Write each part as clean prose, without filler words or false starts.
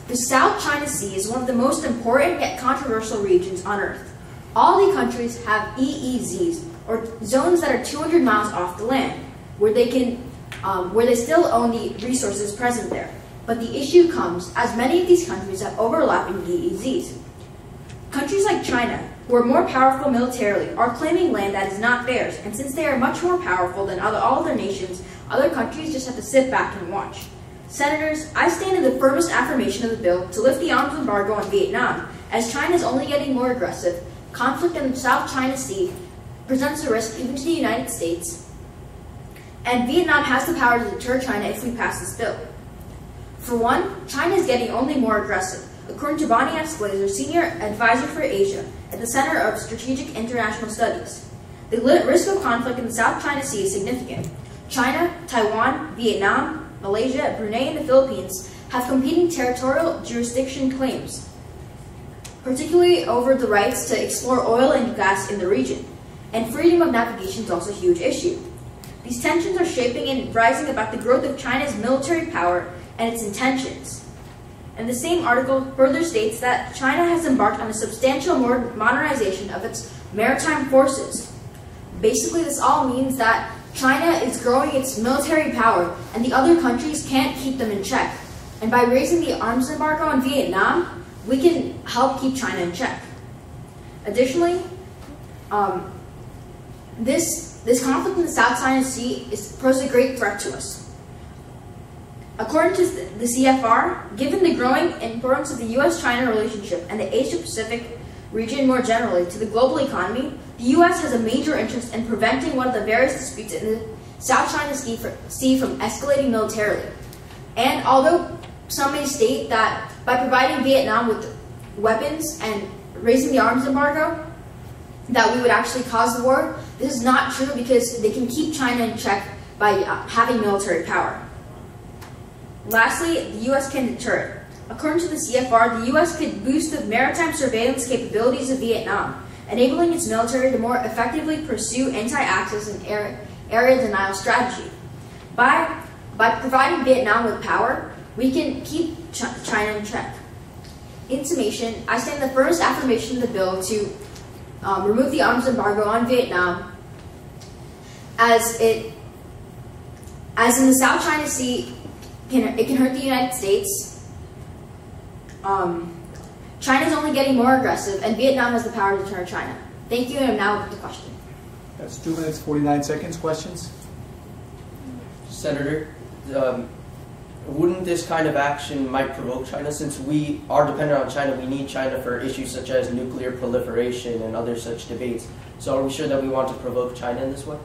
The South China Sea is one of the most important yet controversial regions on Earth. All the countries have EEZs, or zones that are 200 miles off the land, where they still own the resources present there. But the issue comes as many of these countries have overlapping EEZs. Countries like China, who are more powerful militarily, are claiming land that is not theirs, and since they are much more powerful than all other nations, other countries just have to sit back and watch. Senators, I stand in the firmest affirmation of the bill to lift the arms embargo on Vietnam, as China is only getting more aggressive. Conflict in the South China Sea presents a risk even to the United States, and Vietnam has the power to deter China if we pass this bill. For one, China is getting only more aggressive. According to Bonnie F. Glazer, Senior Advisor for Asia at the Center of Strategic International Studies, the risk of conflict in the South China Sea is significant. China, Taiwan, Vietnam, Malaysia, Brunei, and the Philippines have competing territorial jurisdiction claims, particularly over the rights to explore oil and gas in the region. And freedom of navigation is also a huge issue. These tensions are shaping and rising about the growth of China's military power and its intentions. And the same article further states that China has embarked on a substantial modernization of its maritime forces. Basically, this all means that China is growing its military power, and the other countries can't keep them in check. And by raising the arms embargo on Vietnam, we can help keep China in check. Additionally, this conflict in the South China Sea poses a great threat to us. According to the CFR, given the growing importance of the U.S.-China relationship and the Asia-Pacific region more generally to the global economy, the U.S. has a major interest in preventing one of the various disputes in the South China Sea from escalating militarily. And although some may state that by providing Vietnam with weapons and raising the arms embargo, that we would actually cause the war, this is not true because they can keep China in check by having military power. Lastly, the U.S. can deter it. According to the CFR, the U.S. could boost the maritime surveillance capabilities of Vietnam, enabling its military to more effectively pursue anti-access and area denial strategy. By providing Vietnam with power, we can keep China in check. In summation, I stand in the firmest affirmation of the bill to remove the arms embargo on Vietnam, as in the South China Sea, it can hurt the United States. China is only getting more aggressive, and Vietnam has the power to deter China. Thank you, and I'm now with the question. That's 2 minutes, 49 seconds. Questions? Senator, wouldn't this kind of action might provoke China? Since we are dependent on China, we need China for issues such as nuclear proliferation and other such debates. So are we sure that we want to provoke China in this way?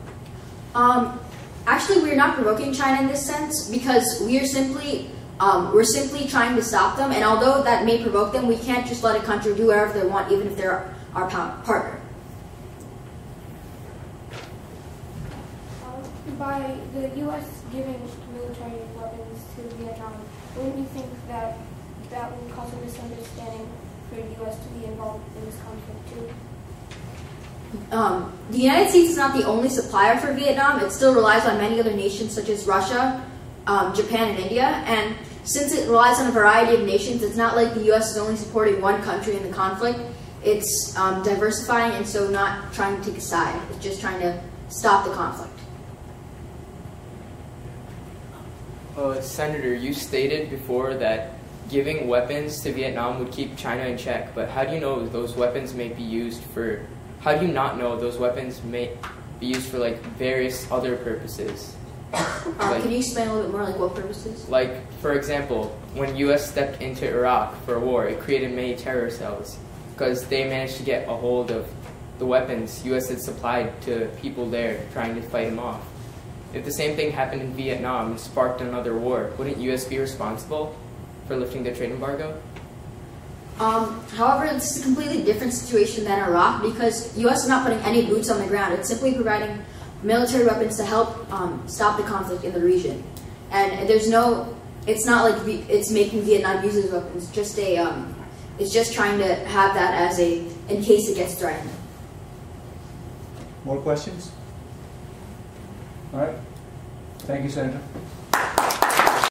Actually, we're not provoking China in this sense because we're simply trying to stop them. And although that may provoke them, we can't just let a country do whatever they want, even if they're our partner. By the U.S. giving military weapons to Vietnam, wouldn't you think that that would cause a misunderstanding for the U.S. to be involved in this conflict too? The United States is not the only supplier for Vietnam. It still relies on many other nations such as Russia, Japan, and India. And since it relies on a variety of nations, it's not like the U.S. is only supporting one country in the conflict. It's diversifying and so not trying to take a side. It's just trying to stop the conflict. Senator, you stated before that giving weapons to Vietnam would keep China in check, but how do you know those weapons may be used for, how do you not know those weapons may be used for like various other purposes? Can you explain a little bit more, like what purposes? Like, for example, when U.S. stepped into Iraq for a war, it created many terror cells because they managed to get a hold of the weapons U.S. had supplied to people there trying to fight them off. If the same thing happened in Vietnam and sparked another war, wouldn't U.S. be responsible for lifting the trade embargo? However, this is a completely different situation than Iraq because U.S. is not putting any boots on the ground. It's simply providing military weapons to help stop the conflict in the region. And there's no, it's not like it's making Vietnam use those weapons. It's just trying to have that as a, in case it gets threatened. More questions? All right. Thank you, Senator.